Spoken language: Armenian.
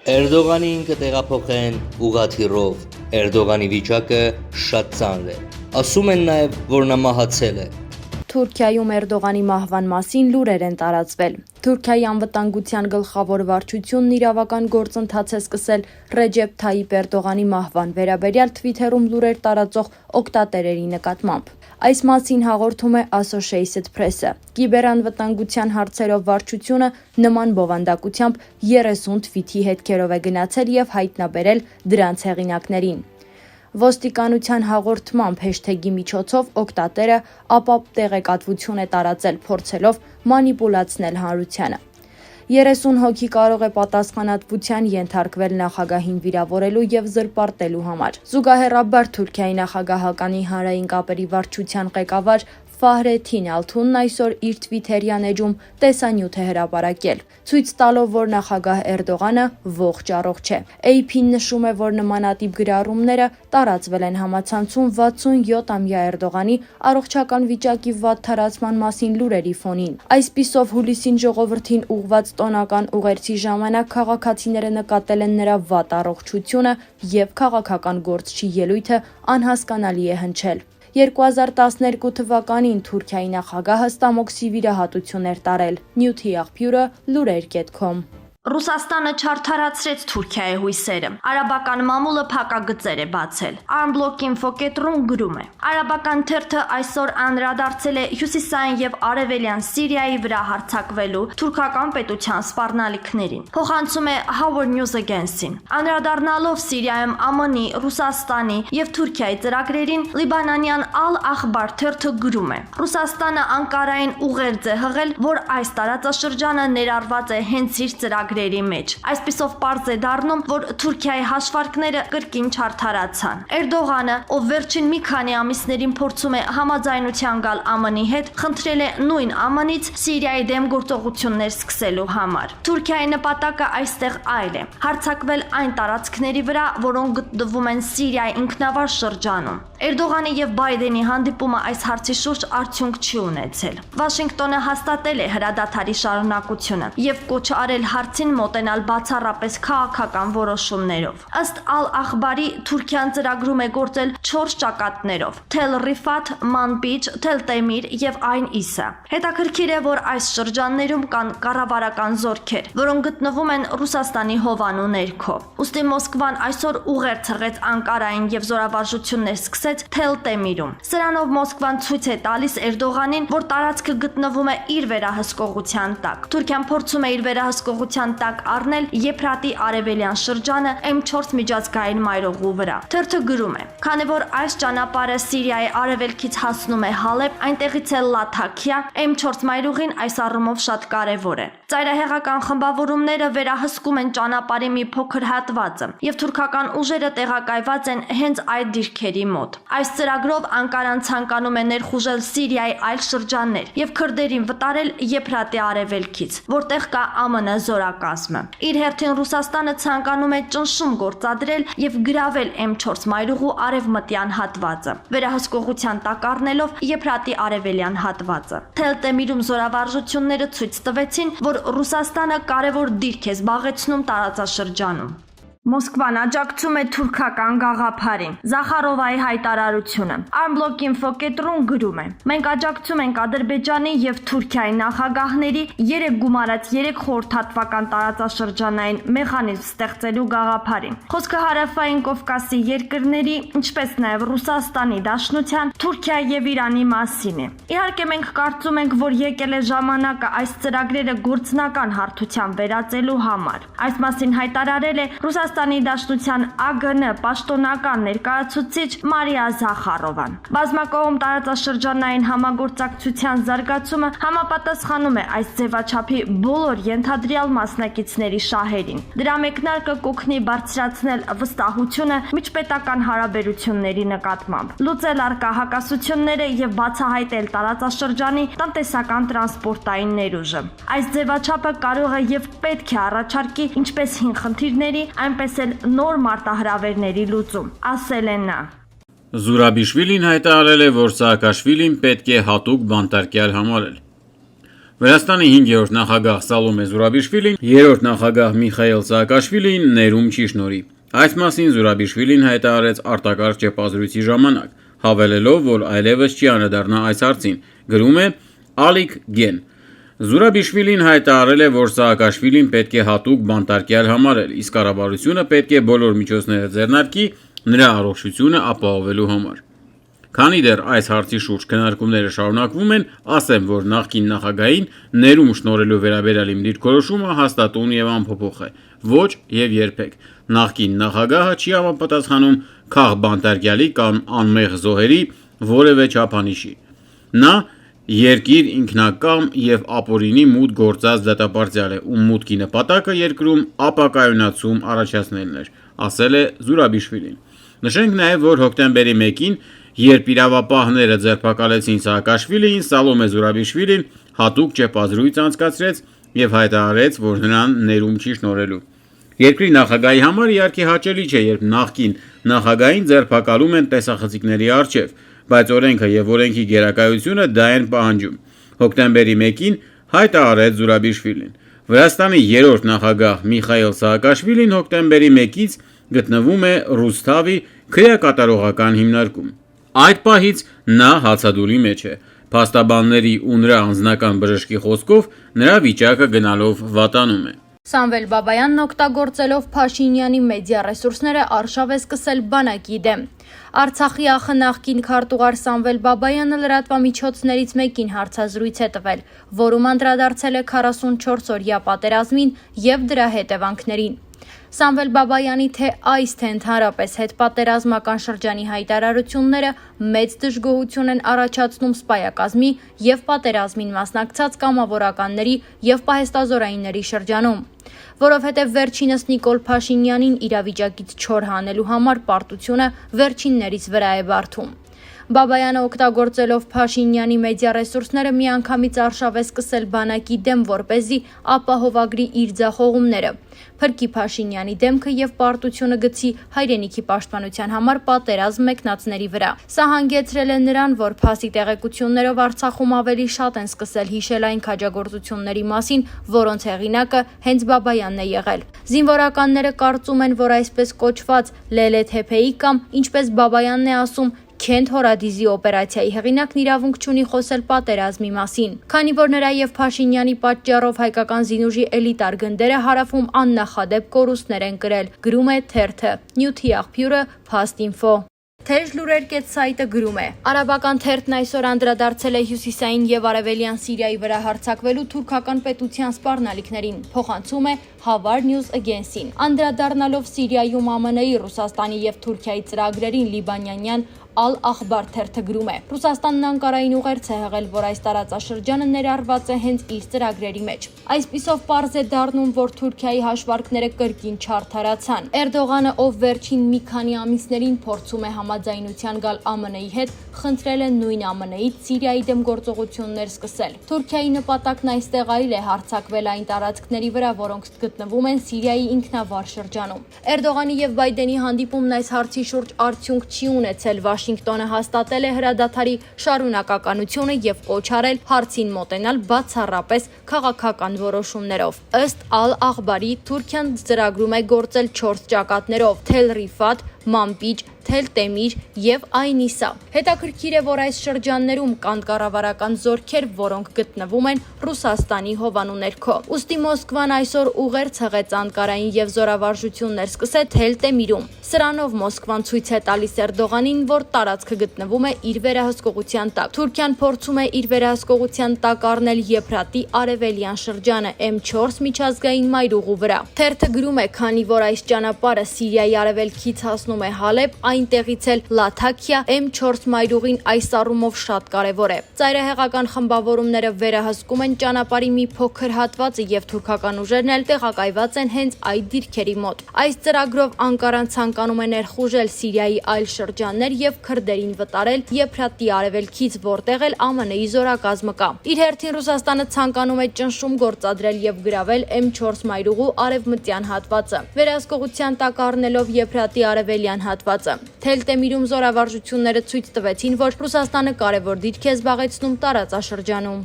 Էրդողանին կտեղափոխեն ուղղաթիռով։ Էրդողանի վիճակը շատ ծանր է։ Ասում են նաև, որ նա մահացել է։ Թուրքիայում Էրդողանի մահվան մասին լուրեր են տարածվել։ Թուրքիայի անվտանգության գլխավոր վարչությունն իրավական գործընթաց է սկսել Ռեջեփ Թայիպ Էրդողանի մահվան վերաբերյալ Թվիթերում լուրեր տարածող օգտատերերի նկատմամբ։ Այս մասին հաղորդում է Associated Press-ը։ Կիբերանվտանգության հարցերով վարչությունը նման բովանդակությամբ 30 թվիթի հետքերով է գնացել եւ հայտնաբերել դրանց հեղինակներին։ Ոստիկանության հաղորդմամբ հեշթեգի միջոցով օգտատերը ապա տեղեկատվություն է տարածել, փորձելով մանիպուլացնել հանրությանը։ 30 հոգի կարող է պատասխանատվության ենթարկվել նախագահին վիրավորելու եւ զրպարտելու համար։ Զուգահեռաբար Թուրքիայի նախագահականի հանրային կապերի վարչության ղեկավար Ֆահրեթին Ալթունն այսօր իր Թվիթերյան էջում տեսանյութ է հրապարակել, ցույց տալով, որ նախագահ Էրդողանը ողջ առողջ է։ AP-ն նշում է, որ նմանատիպ գրառումները տարածվել են համացանցում 67-ամյա Էրդողանի առողջական վիճակի վատ թարացման մասին լուրերի ֆոնին։ Այսպիսով հուլիսին ժողովրդին ուղղված տոնական ուղերձի ժամանակ քաղաքացիները նկատել են նրա վատ առողջությունը եւ քաղաքական գործչի ելույթը անհասկանալի է հնչել։ 2012 թվականին Թուրքիայի նախագահը ստամոքսի վիրահատություն էր տարել։ Նյութի աղբյուրը լուրեր.com Ռուսաստանը չարդարացրեց Թուրքիայի հույսերը։ Արաբական մամուլը փակագծեր է բացել։ Armblog.info.ru գրում է. Արաբական թերթը այսօր անդրադարձել է հյուսիսային եւ արևելյան Սիրիայի վրա հարձակվելու թուրքական պետության սպառնալիքներին։ Փոխանցում է Howard News Agency-ին։ Անդրադառնալով Սիրիայում ԱՄՆ-ի, Ռուսաստանի եւ Թուրքիայի ծրագրերին, լիբանանյան Al-Akhbar թերթը գրում է. Ռուսաստանը Անկարային ուղերձ է հղել, որ այս տարածաշրջանը ներառված է հենց իր ծրագրերի մեջ։ Այսպիսով պարզ է դառնում, որ Թուրքիայի հաշվարկները կրկին չարդարացան։ Էրդողանը, ով վերջին մի քանի ամիսներին փորձում է համաձայնության գալ ԱՄՆ-ի հետ, խնդրել է նույն ԱՄՆ-ից Սիրիայի դեմ գործողություններ սկսելու համար։ Թուրքիայի նպատակը այստեղ այլ է՝ հարձակվել այն տարածքների վրա, որոնք գտնվում են Սիրիայի ինքնավար շրջանում։ Էրդողանի եւ Բայդենի հանդիպումը այս հարցի շուրջ արդյունք չի ունեցել։ Վաշինգտոնը հաստատել է հրադադարի շարունակությունը եւ կոչ արել հարցին մոտենալ բացառապես քաղաքական որոշումներով։ Ըստ Al-Akhbar-ի Թուրքիան ծրագրում է գործել 4 ճակատներով՝ Թել Ռիֆաթ, Մանբիջ, Թել Տեմիր եւ Այն Իսա։ Հետաքրքիր է, որ այս շրջաններում կան կառավարական զորքեր, որոնք գտնվում են Ռուսաստանի հովանու ներքո։ Ուստի Մոսկվան այսօր ուղերձ հղեց Անկարային եւ զորավարժություններ սկսեց Թել Տեմիրում։ Սրանով Մոսկվան ցույց է տալիս Էրդողանին, որ տարածքը գտնվում է իր վերահսկողության տակ։ Թուրքիան փորձում է իր վերահսկողության տակ առնել Եփրատի արևելյան շրջանը M4 միջազգային մայրօղու վրա։ Թերթը գրում է. Քանի որ այս ճանապարհը Սիրիայի արևելքից հասնում է Հալեբ, այնտեղից էլ Լաթաքիա, M4 մայրուղին այս առումով շատ կարևոր է։ Ծայրահեղական խմբավորումները վերահսկում են ճանապարհի մի փոքր հատվածը, եւ թուրքական ուժերը տեղակայված են հենց այդ դիրքերի մոտ։ Այս ծրագրով Անկարան ցանկանում է ներխուժել Սիրիայի այլ շրջաններ եւ քրդերին վտարել Եփրատի արևելքից, որտեղ կա ԱՄՆ զորակազմը։ Իր հերթին Ռուսաստանը ցանկանում է ճնշում գործադրել եւ գրավել M4 մայրուղու արևմտյան հատվածը, վերահսկողության տակ առնելով Եփրատի արևելյան հատվածը։ Թել Տեմիրում զորավարժությունները ցույց տվեցին, որ Ռուսաստանը կարևոր դիրք է զբաղեցնում տարածաշրջանում։ Մոսկվան աջակցում է թուրքական գաղափարին։ Զախարովայի հայտարարությունը։ Armblog.info.ru գրում է. Մենք աջակցում ենք Ադրբեջանի եւ Թուրքիայի նախագահների 3 գումարած 3 խորհրդատվական տարածաշրջանային մեխանիզմ ստեղծելու գաղափարին։ Խոսքը հարավային Կովկասի երկրների, ինչպես նաեւ Ռուսաստանի Դաշնության, Թուրքիայի եւ Իրանի մասին է։ Իհարկե մենք կարծում ենք, որ եկել է ժամանակը այս ծրագրերը գործնական հարթության վերածելու համար։ Այս մասին հայտարարել է Ռուսաստանի Դաշնության ԱԳՆ պաշտոնական ներկայացուցիչ Մարիա Զախարովան։ Բազմակողմ տարածաշրջանային համագործակցության զարգացումը համապատասխանում է այս ձևաչափի բոլոր ենթադրյալ մասնակիցների շահերին։ Դրա մեկնարկը կօգնի բարձրացնել վստահությունը միջպետական հարաբերությունների նկատմամբ, լուծել առկա հակասությունները եւ բացահայտել տարածաշրջանի տնտեսական տրանսպորտային ներուժը։ Այս ձևաչափը կարող է եւ պետք է առաջարկի ինչպես հին խնդիրների, այնպես էլ նոր մարտահրավերների լուծում, ասել է նա։ Զուրաբիշվիլին հայտարարել է, որ Սաակաշվիլին պետք է հատուկ բանտարկյալ համարել։ Վրաստանի 5-րդ նախագահ Սալոմե Զուրաբիշվիլին 3-րդ նախագահ Միխայիլ Սաակաշվիլիին ներում չի շնորհի։ Այս մասին Զուրաբիշվիլին հայտարարեց արտակարգ ճեպազրույցի ժամանակ, հավելելով, որ այլևս չի անդրադառնա այս հարցին, գրում է Ալիկ Գեն։ Զուրաբիշվիլին հայտարարել է, որ Սաակաշվիլին պետք է հատուկ բանտարկյալ համարել, իսկ կառավարությունը պետք է բոլոր միջոցները ձեռնարկի նրա առողջությունը ապահովելու համար։ Քանի դեռ այս հարցի շուրջ քննարկումները շարունակվում են, ասեմ, որ նախկին նախագահին ներում շնորհելու վերաբերյալ իմ դիրքորոշումը հաստատուն եւ անփոփոխ է։ Ոչ եւ երբեք։ Նախկին նախագահը չի համապատասխանում քաղբանտարկյալի կամ անմեղ զոհերի որևէ չափանիշի։ Նա երկիր ինքնակամ եւ ապօրինի մուտք գործած դատապարտյալ է, ում մուտքի նպատակը երկրում ապակայունացում առաջացնելն էր, ասել է Զուրաբիշվիլին։ Նշենք նաեւ, որ հոկտեմբերի 1-ին, երբ իրավապահները ձերբակալեցին Սաակաշվիլիին, Սալոմե Զուրաբիշվիլին հատուկ ճեպազրույց անցկացրեց եւ հայտարարեց, որ նրան ներում չի շնորհելու։ Երկրի նախագահի համար իհարկե հաճելի չէ, երբ նախկին նախագահին ձերբակալում են տեսախցիկների առջև, բայց օրենքը եւ օրենքի գերակայությունը դա են պահանջում։ Հոկտեմբերի 1-ին հայտարարեց Զուրաբիշվիլին։ Վրաստանի 3-րդ նախագահ Միխայիլ Սաակաշվիլին հոկտեմբերի 1-ից գտնվում է Ռուսթավի քրեակատարողական հիմնարկում։ Այդ պահից նա հացադուլի մեջ է։ Փաստաբանների ու նրա անձնական բժշկի խոսքով նրա վիճակը գնալով վատանում է։ Սամվել Բաբայանն օգտագործելով Փաշինյանի մեդիա ռեսուրսները արշավ է սկսել բանակի դեմ։ Արցախի ԱԽ նախկին քարտուղար Սամվել Բաբայանը լրատվամիջոցներից մեկին հարցազրույց է տվել, որում անդրադարձել է 44-օրյա պատերազմին եւ դրա հետևանքներին։ Սամվել Բաբայանի թե այս թե ընդհանրապես հետպատերազմական շրջանի հայտարարությունները մեծ դժգոհություն են առաջացնում սպայակազմի եւ պատերազմին մասնակցած կամավորականների եւ պահեստազորայինների շրջանում, որովհետեւ վերջինս Նիկոլ Փաշինյանին իրավիճակից չոր հանելու համար պարտությունը վերջիններից վրա է բարդում։ Բաբայանը օգտագործելով Փաշինյանի մեդիա ռեսուրսները միանգամից արշավ է սկսել բանակի դեմ, որպեսզի ապահովագրի իր ձախողումները, փրկի Փաշինյանի դեմքը եւ պարտությունը գցի հայրենիքի պաշտպանության համար պատերազմ մեկնածների վրա։ Սա հանգեցրել է նրան, որ փաստի տեղեկություններով Արցախում ավելի շատ են սկսել հիշել այն քաջագործությունների մասին, որոնց հեղինակը հենց Բաբայանն է եղել։ Զինվորականները կարծում են, որ այսպես կոչված Լելեթեփեի կամ ինչպես Բաբայանն է ասում Քենթ Հորադիզի օպերացիայի հեղինակն իրավունք չունի խոսել պատերազմի մասին, քանի որ նրա եւ Փաշինյանի պատճառով հայկական զինուժի էլիտար գնդերը հարավում աննախադեպ կորուստներ են կրել, գրում է թերթը, նյութի աղբյուրը Փաստ.Ինֆո։ Թեժ լուրեր կեցսայթը գրում է. Արաբական թերթն այսօր անդրադարձել է հյուսիսային եւ արևելյան Սիրիայի վրա հարձակվելու թուրքական պետության սպառնալիքներին, փոխանցում է Hawar News Agency-ին։ Անդրադառնալով Սիրիայում ԱՄՆ-ի, Ռուսաստանի եւ Թուրքիայի ծրագրերին, լիբանանյան Ալ-Ախբար թերթը գրում է. Ռուսաստանն Անկարային ուղերձ է հղել, որ այս տարածաշրջանը ներառված է հենց իր ծրագրերի մեջ։ Այսպիսով պարզ է դառնում, որ Թուրքիայի հաշվարկները կրկին չարդարացան։ Էրդողանը, ով վերջին մի քանի ամիսներին փորձում է համաձայնության գալ ԱՄՆ-ի հետ, խնդրել է նույն ԱՄՆ-ից Սիրիայի դեմ գործողություններ սկսել։ Թուրքիայի նպատակն այստեղ այլ է հարձակվել այն տարածքների վրա, որոնք գտնվում են Սիրիայի ինքնավար շրջանում։ Էրդողանի եւ Բայդենի հանդիպումն այս հարցի շուրջ արդյունք չի ունեցել։ Վաշինգտոնը հաստատել է հրադադարի շարունակականությունը եւ կոչ արել հարցին մոտենալ բացառապես քաղաքական որոշումներով։ Ըստ Ալ-Ախբարի, Թուրքիան ծրագրում է գործել 4 ճակատներով՝ Թել Ռիֆատ, Մամպիջ, Թել Տեմիր եւ Այնիսա։ Հետաքրքիր է, որ այս շրջաններում կան կառավարական զորքեր, որոնք գտնվում են Ռուսաստանի հովանու ներքո։ Ուստի Մոսկվան այսօր ուղերձ հղեց Անկարային եւ զորավարժություններ սկսել Թել Տեմիրում։ Սրանով Մոսկվան ցույց է տալիս Էրդողանին, որ տարածքը գտնվում է իր վերահսկողության տակ։ Թուրքիան փորձում է իր վերահսկողության տակ առնել Եփրատի արևելյան շրջանը M4 միջազգային մայրուղու վրա։ Թերթը գրում է, քանի որ այս ճանապարհը Սիրիայի արևելքից հասնում է Հալեբ, այնտեղից էլ Լաթաքիա, M4 մայրուղին այս առումով շատ կարևոր է։ Ծայրահեղական խմբավորումները վերահսկում են ճանապարհի մի փոքր հատվածը եւ թուրքական ուժերն էլ տեղակայված են հենց այդ դիրքերի մոտ։ Այս ծրագրով Անկարան ցանկանում է ներխուժել Սիրիայի այլ շրջաններ եւ քրդերին վտարել Եփրատի արևելքից, որտեղ էլ ԱՄՆ-ի զորակազմը կա։ Իր հերթին Ռուսաստանը ցանկանում է ճնշում գործադրել եւ գրավել M4 մայրուղու արևմտյան հատվածը, վերահսկողության տակ առնելով Եփրատի արևելյան հատվածը։ Թել Տեմիրում զորավարժությունները ցույց տվեցին, որ Ռուսաստանը կարևոր դիրք է զբաղեցնում տարածաշրջանում։